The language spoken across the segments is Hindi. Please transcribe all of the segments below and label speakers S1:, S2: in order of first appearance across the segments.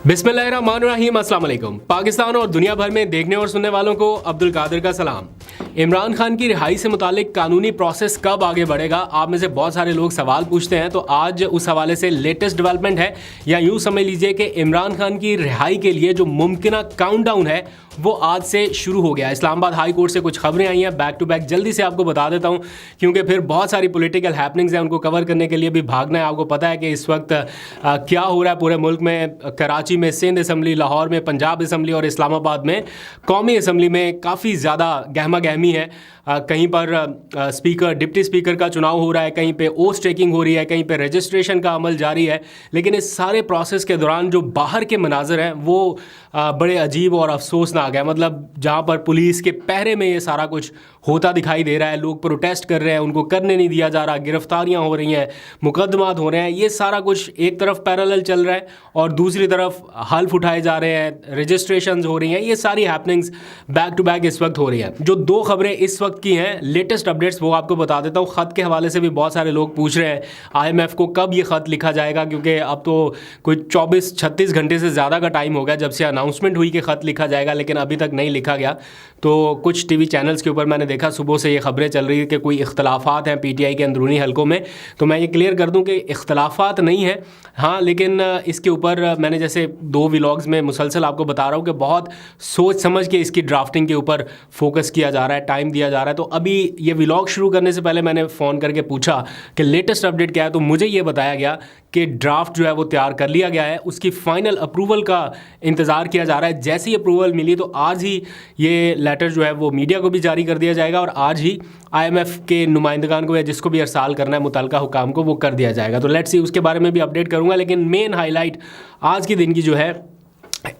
S1: बिस्मिल्लाहिर्रहमानिर्रहीम, अस्सलाम वालेकुम। पाकिस्तान और दुनिया भर में देखने और सुनने वालों को अब्दुल कादिर का सलाम। इमरान खान की रिहाई से मुतालिक कानूनी प्रोसेस कब आगे बढ़ेगा, आप में से बहुत सारे लोग सवाल पूछते हैं। तो आज उस हवाले से लेटेस्ट डेवलपमेंट है, या यूँ समझ लीजिए कि इमरान खान की रिहाई के लिए जो मुमकिन काउंटडाउन है वो आज से शुरू हो गया। इस्लामाबाद हाई कोर्ट से कुछ खबरें आई हैं, बैक टू बैक जल्दी से आपको बता देता हूं, क्योंकि फिर बहुत सारी पॉलिटिकल हैपनिंग्स हैं, उनको कवर करने के लिए भी भागना है। आपको पता है कि इस वक्त क्या हो रहा है पूरे मुल्क में। कराची में सिंध असम्बली, लाहौर में पंजाब असम्बली और इस्लामाबाद में कौमी असम्बली में काफ़ी ज़्यादा गहमा गहमी है। कहीं पर स्पीकर, डिप्टी स्पीकर का चुनाव हो रहा है, कहीं पे ओथ टेकिंग हो रही है, कहीं पे रजिस्ट्रेशन का अमल जारी है। लेकिन इस सारे प्रोसेस के दौरान जो बाहर के मनाजर हैं वो बड़े अजीब और अफसोसनाक है। मतलब जहाँ पर पुलिस के पहरे में ये सारा कुछ होता दिखाई दे रहा है, लोग प्रोटेस्ट कर रहे हैं, उनको करने नहीं दिया जा रहा, गिरफ्तारियाँ हो रही हैं, मुकदमात हो रहे हैं, ये सारा कुछ एक तरफ पैरेलल चल रहा है और दूसरी तरफ हल्फ उठाए जा रहे हैं, रजिस्ट्रेशंस हो रही हैं। ये सारी हैपनिंग्स बैक टू बैक इस वक्त हो रही हैं। जो दो खबरें इस वक्त की हैं, लेटेस्ट अपडेट्स, वो आपको बता देता हूँ। ख़त के हवाले से भी बहुत सारे लोग पूछ रहे हैं IMF को कब ये ख़त लिखा जाएगा, क्योंकि अब तो कोई 24-36 घंटे से ज़्यादा का टाइम हो गया जब से अनाउंसमेंट हुई कि ख़त लिखा जाएगा, लेकिन अभी तक नहीं लिखा गया। तो कुछ TV चैनल्स के ऊपर मैंने देखा सुबह से ये खबरें चल रही है कि कोई इख्तलाफात हैं PTI के अंदरूनी हलकों में। तो मैं ये क्लियर कर दूं कि इख्तलाफात नहीं है, हाँ, लेकिन इसके ऊपर मैंने जैसे 2 व्लॉग्स में मुसलसल आपको बता रहा हूँ कि बहुत सोच समझ के इसकी ड्राफ्टिंग के ऊपर फोकस किया जा रहा है, टाइम दिया जा रहा है। तो अभी ये व्लॉग शुरू करने से पहले मैंने फ़ोन करके पूछा कि लेटेस्ट अपडेट क्या है, तो मुझे ये बताया गया कि ड्राफ्ट जो है वो तैयार कर लिया गया है, उसकी फ़ाइनल अप्रूवल का इंतज़ार किया जा रहा है। जैसी अप्रूवल मिली तो आज ही ये लेटर जो है वो मीडिया को भी जारी कर दिया जाएगा और आज ही IMF के नुमाइंदगान को या जिसको भी अरसाल करना है मुतलका हुकाम को वो कर दिया जाएगा। तो लेट्स सी, उसके बारे में भी अपडेट करूँगा। लेकिन मेन हाईलाइट आज के दिन की जो है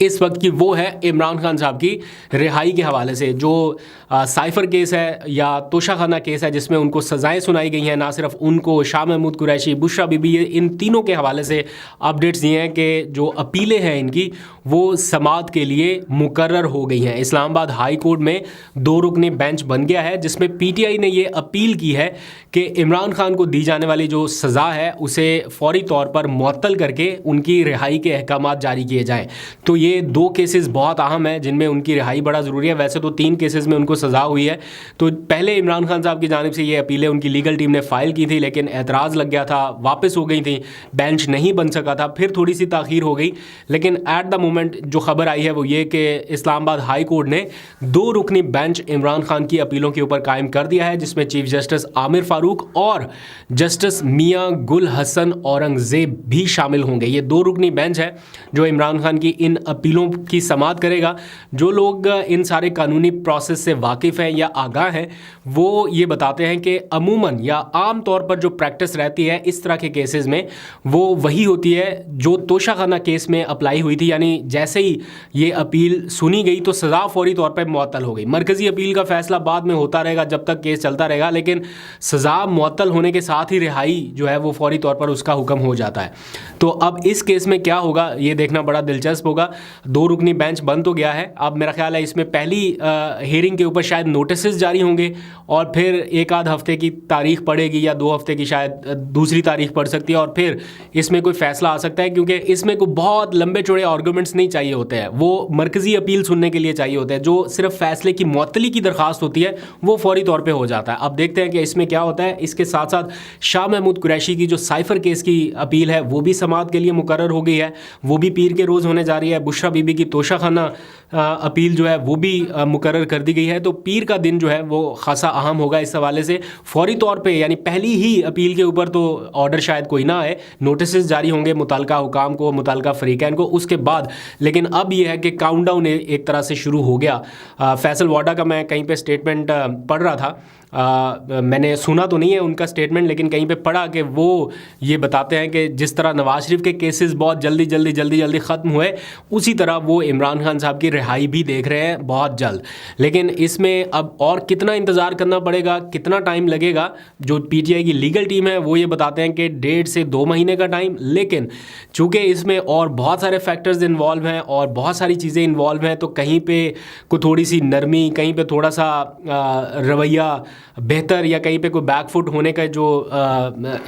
S1: इस वक्त की वो है इमरान खान साहब की रिहाई के हवाले से। जो साइफ़र केस है या तोशाखाना केस है जिसमें उनको सज़ाएं सुनाई गई हैं, ना सिर्फ उनको, शाह महमूद कुरैशी, बुशरा बीबी, इन तीनों के हवाले से अपडेट्स दिए हैं कि जो अपीलें हैं इनकी वो समाअत के लिए मुकर्रर हो गई हैं। इस्लामाबाद हाई कोर्ट में 2 रुकनी बेंच बन गया है जिसमें PTI ने ये अपील की है कि इमरान खान को दी जाने वाली जो सज़ा है उसे फौरी तौर पर मुअत्तल करके उनकी रिहाई के अहकामात जारी किए जाएँ। तो ये 2 केसेस बहुत अहम हैं जिनमें उनकी रिहाई बड़ा ज़रूरी है। वैसे तो 3 केसेस में उनको सज़ा हुई है। तो पहले इमरान खान साहब की जानिब से ये अपीलें उनकी लीगल टीम ने फ़ाइल की थी, लेकिन एतराज़ लग गया था, वापस हो गई थी, बेंच नहीं बन सका था, फिर थोड़ी सी ताख़ीर हो गई। लेकिन एट द मोमेंट जो खबर आई है वो ये कि इस्लामाबाद हाई कोर्ट ने 2 रुकनी बेंच इमरान खान की अपीलों के ऊपर कायम कर दिया है, जिसमें चीफ जस्टिस आमिर फ़ारूक और जस्टिस मियाँ गुल हसन औरंगज़ेब भी शामिल होंगे। ये 2 रुकनी बेंच है जो इमरान खान की इन अपीलों की समाअत करेगा। जो लोग इन सारे कानूनी प्रोसेस से वाकिफ़ हैं या आगाह हैं वो ये बताते हैं कि अमूमन या आम तौर पर जो प्रैक्टिस रहती है इस तरह के केसेस में वो वही होती है जो तोशाखाना केस में अप्लाई हुई थी। यानी जैसे ही ये अपील सुनी गई तो सज़ा फौरी तौर पर मुअत्तल हो गई। मरकज़ी अपील का फ़ैसला बाद में होता रहेगा जब तक केस चलता रहेगा, लेकिन सज़ा मुअत्तल होने के साथ ही रिहाई जो है वो फौरी तौर पर उसका हुक्म हो जाता है। तो अब इस केस में क्या होगा ये देखना बड़ा दिलचस्प होगा। 2 रुकनी बेंच बन तो गया है, अब मेरा ख्याल है इसमें पहली हियरिंग के ऊपर शायद नोटिस जारी होंगे और फिर 1 आध हफ्ते की तारीख पड़ेगी या 2 हफ्ते की शायद दूसरी तारीख पड़ सकती है और फिर इसमें कोई फ़ैसला आ सकता है, क्योंकि इसमें कोई बहुत लंबे चौड़े आर्गूमेंट्स नहीं चाहिए होते हैं, वो मरकज़ी अपील सुनने के लिए चाहिए होते हैं। जो सिर्फ फ़ैसले की मुअत्तली की दरख्वास्त होती है वो फौरी तौर पर हो जाता है। अब देखते हैं कि इसमें क्या होता है। इसके साथ साथ शाह महमूद कुरैशी की जो साइफ़र केस की अपील है वो भी समाअत के लिए मुकर्रर हो गई है, वो भी पीर के रोज़ होने जा रही है। बुशरा बीबी की तोशाखाना अपील जो है वो भी मुकर्रर कर दी गई है। तो पीर का दिन जो है वो खासा अहम होगा इस हवाले से। फौरी तौर पे यानी पहली ही अपील के ऊपर तो ऑर्डर शायद कोई ना आए, नोटिस जारी होंगे मुतलका हुकाम को, मुतलका फ़रीक़ैन को, उसके बाद। लेकिन अब यह है कि काउंटडाउन एक तरह से शुरू हो गया। फैसल वाडा का मैं कहीं पे स्टेटमेंट पढ़ रहा था, मैंने सुना तो नहीं है उनका स्टेटमेंट, लेकिन कहीं पे पढ़ा कि वो ये बताते हैं कि जिस तरह नवाज शरीफ के केसेस बहुत जल्दी ख़त्म हुए, उसी तरह वो इमरान खान साहब की रिहाई भी देख रहे हैं बहुत जल्द। लेकिन इसमें अब और कितना इंतज़ार करना पड़ेगा, कितना टाइम लगेगा, जो PTI की लीगल टीम है वो ये बताते हैं कि 1.5 से 2 महीने का टाइम। लेकिन चूँकि इसमें और बहुत सारे फैक्टर्स इन्वॉल्व हैं और बहुत सारी चीज़ें इन्वॉल्व हैं, तो कहीं पे कोई थोड़ी सी नरमी, कहीं पे थोड़ा सा रवैया बेहतर या कहीं पे कोई बैकफुट होने का जो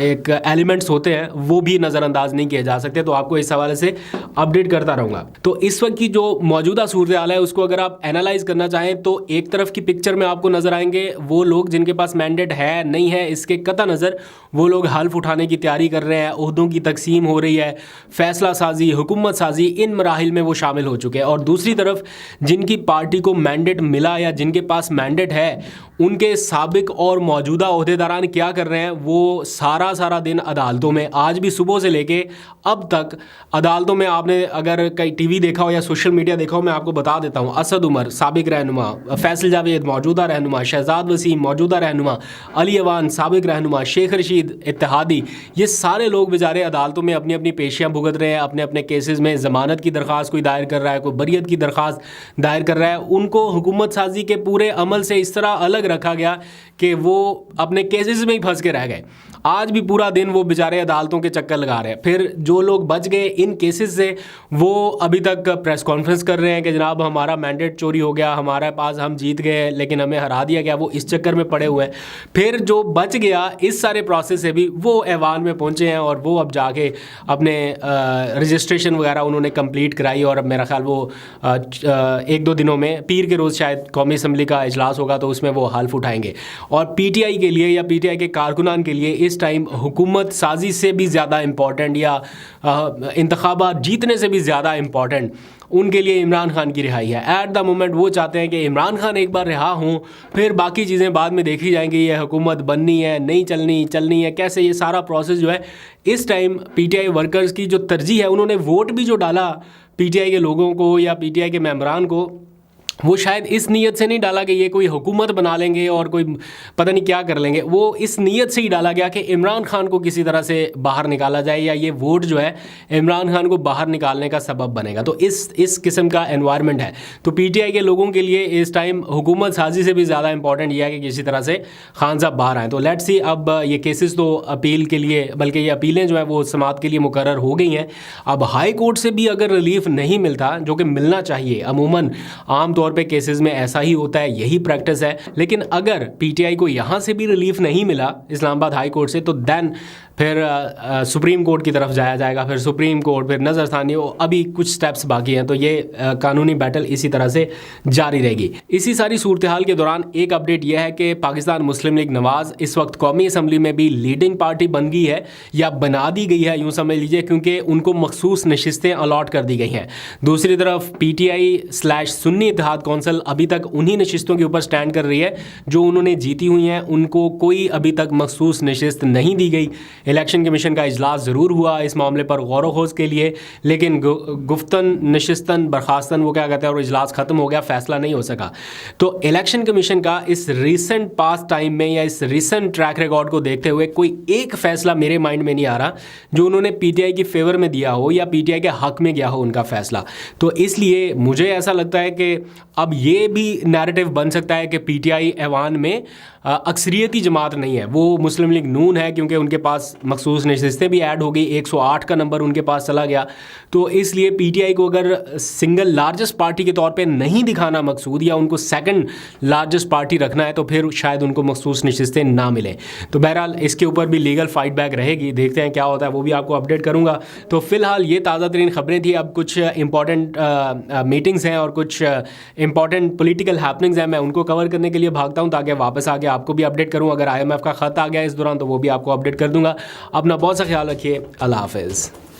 S1: एक एलिमेंट्स होते हैं वो भी नज़रअंदाज नहीं किए जा सकते। तो आपको इस हवाले से अपडेट करता रहूँगा। तो इस वक्त की जो मौजूदा सूरत हाल है उसको अगर आप एनालाइज करना चाहें तो एक तरफ की पिक्चर में आपको नजर आएंगे वो लोग जिनके पास मैंडेट है नहीं है इसके कतई नज़र वो लोग हल्फ उठाने की तैयारी कर रहे हैं, ओहदों की तकसीम हो रही है, फैसला साजी, हुकूमत साजी, इन मराहिल में वो शामिल हो चुके हैं। और दूसरी तरफ जिनकी पार्टी को मैंडेट मिला या जिनके पास मैंडेट है उनके साबिक और मौजूदा ओहदेदारान क्या कर रहे हैं, वो सारा दिन अदालतों में, आज भी सुबह से लेके अब तक अदालतों में, आपने अगर कहीं टीवी देखा हो या सोशल मीडिया देखा हो मैं आपको बता देता हूँ, असद उमर साबिक रहनुमा, फैसल जावेद मौजूदा रहनुमा, शहजाद वसीम मौजूदा रहनुमा, अली अवान साबिक रहनुमा, शेख रशीद इत्तेहादी, ये सारे लोग बेचारे अदालतों में अपनी अपनी पेशियाँ भुगत रहे हैं, अपने अपने केसेस में ज़मानत की दरख्वास्त कोई दायर कर रहा है, कोई बरियत की दरख्वास्त दायर कर रहा है। उनको हुकूमत साजी के पूरे अमल से इस तरह अलग रखा गया कि वो अपने केसेस में ही फंस के रह गए। आज भी पूरा दिन वो बेचारे अदालतों के चक्कर लगा रहे हैं। फिर जो लोग बच गए इन केसेस से वो अभी तक प्रेस कॉन्फ्रेंस कर रहे हैं कि जनाब हमारा मैंडेट चोरी हो गया, हमारे पास हम जीत गए लेकिन हमें हरा दिया गया, वो इस चक्कर में पड़े हुए हैं। फिर जो बच गया इस सारे प्रोसेस से भी वो ऐवान में पहुंचे हैं और वो अब जाके अपने रजिस्ट्रेशन वगैरह उन्होंने कंप्लीट कराई और अब मेरा ख्याल वो 1-2 दिनों में पीर के रोज़ शायद कौमी असम्बली का इजलास होगा तो उसमें वो हल्फ उठाएंगे। और पीटीआई के लिए या पीटीआई के कारकुनान के लिए इस टाइम हुकूमत साजी से भी ज़्यादा इम्पॉर्टेंट या इंतखाबात जीतने से भी ज़्यादा इम्पॉर्टेंट उनके लिए इमरान खान की रिहाई है। एट द मोमेंट वो चाहते हैं कि इमरान खान एक बार रिहा हों, फिर बाकी चीज़ें बाद में देखी जाएंगी, ये हुकूमत बननी है नहीं चलनी है कैसे, ये सारा प्रोसेस जो है इस टाइम पीटीआई वर्कर्स की जो तरजीह है, उन्होंने वोट भी जो डाला पीटीआई के लोगों को या पीटीआई के मेंबरान को, वो शायद इस नीयत से नहीं डाला कि ये कोई हुकूमत बना लेंगे और कोई पता नहीं क्या कर लेंगे, वो इस नीयत से ही डाला गया कि इमरान खान को किसी तरह से बाहर निकाला जाए या ये वोट जो है इमरान खान को बाहर निकालने का सबब बनेगा। तो इस किस्म का एनवायरनमेंट है। तो पीटीआई के लोगों के लिए इस टाइम हुकूमत साजी से भी ज़्यादा इंपॉर्टेंट यह है कि किसी तरह से खान साहब बाहर आएँ। तो लेट्स सी, अब ये केसेस तो अपील के लिए, बल्कि ये अपीलें जो है वो समाअत के लिए मुकर्रर हो गई हैं। अब हाई कोर्ट से भी अगर रिलीफ नहीं मिलता, जो कि मिलना चाहिए, अमूमन आम तौर पे केसेस में ऐसा ही होता है, यही प्रैक्टिस है, लेकिन अगर पीटीआई को यहां से भी रिलीफ नहीं मिला इस्लामाबाद हाई कोर्ट से तो देन फिर सुप्रीम कोर्ट की तरफ जाया जाएगा, फिर सुप्रीम कोर्ट, फिर नज़रसानी, अभी कुछ स्टेप्स बाकी हैं। तो ये कानूनी बैटल इसी तरह से जारी रहेगी। इसी सारी सूरत हाल के दौरान एक अपडेट यह है कि पाकिस्तान मुस्लिम लीग नवाज़ इस वक्त कौमी असम्बली में भी लीडिंग पार्टी बन गई है या बना दी गई है, यूँ समझ लीजिए, क्योंकि उनको मखसूस नशिस्तें अलॉट कर दी गई हैं। दूसरी तरफ PTI/सुन्नी इत्तेहाद कौंसिल अभी तक उन्हीं नशिस्तों के ऊपर स्टैंड कर रही है जो उन्होंने जीती हुई हैं, उनको कोई अभी तक मखसूस नशिस्त नहीं दी गई। इलेक्शन कमीशन का इजलास ज़रूर हुआ इस मामले पर गौर व खोज के लिए, लेकिन गुफ्तन नशिस्तन बर्खास्तन वो क्या कहते हैं, और इजलास ख़त्म हो गया, फ़ैसला नहीं हो सका। तो इलेक्शन कमीशन का इस रीसेंट पास्ट टाइम में या इस रीसेंट ट्रैक रिकॉर्ड को देखते हुए कोई एक फ़ैसला मेरे माइंड में नहीं आ रहा जो उन्होंने PTI की फेवर में दिया हो या PTI के हक़ में गया हो उनका फ़ैसला। तो इसलिए मुझे ऐसा लगता है कि अब ये भी नैरेटिव बन सकता है कि PTI ऐवान में अक्सरियती जमात नहीं है, वो मुस्लिम लीग नून है, क्योंकि उनके पास मखसूस नशिस्तें भी ऐड हो गई, 108 का नंबर उनके पास चला गया। तो इसलिए PTI को अगर सिंगल लार्जेस्ट पार्टी के तौर पे नहीं दिखाना मकसूद या उनको सेकंड लार्जेस्ट पार्टी रखना है तो फिर शायद उनको मखसूस नशिस्तें ना मिलें। तो बहरहाल इसके ऊपर भी लीगल फाइट बैक रहेगी, देखते हैं क्या होता है, वो भी आपको अपडेट करूँगा। तो फिलहाल ये ताज़ा तरीन खबरें थी। अब कुछ इंपॉर्टेंट मीटिंग्स हैं और कुछ इंपॉर्टेंट पॉलिटिकल हैपनिंग्स हैं, मैं उनको कवर करने के लिए भागता हूँ ताकि वापस आके आपको भी अपडेट करूँ। अगर IMF का ख़त आ गया इस दौरान तो वो भी आपको अपडेट कर दूंगा। अपना बहुत सा ख्याल रखिए। अल्लाह हाफ़िज़।